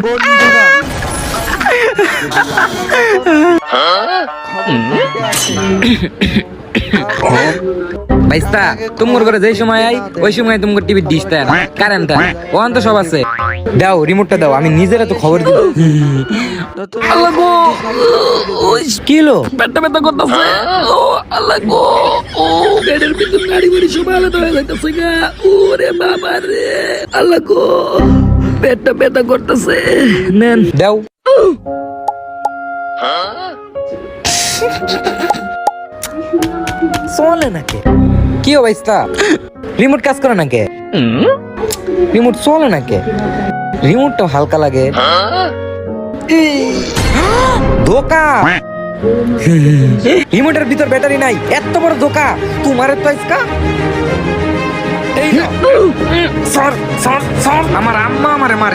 বন্ধুরা ভাইস্তা তোমার ঘরে যেই সময় আই ওই সময় তোমার টিভি ডিশ দেয় না, কারেন্ট দেয়, ওখান তো সব আছে। দাও রিমোটটা দাও, আমি নিজেরা তো খবর দিব। আল্লাহ গো, কি হলো? পেটটা ব্যথা করতেছে। ও আল্লাহ গো, ও পেটের ভিতর নাড়ি বাড়ি সব আলাদা হয়ে যাইতেছে গা। ওরে বাবা রে, আল্লাহ গো, পেটটা ব্যথা করতেছে। নেন দাও। চলে নাকি? কি ও ভাইস্তা, রিমোট কাজ করে নাকি? রিমোট চলে নাকি? রিমোটটা হালকা লাগে। ধোকা, রিমোটের ভিতর ব্যাটারি নাই, এত বড় ধোকা তোমার তো আজকা। এই না, সর সর সর, আমার আম্মা আমারে মারে।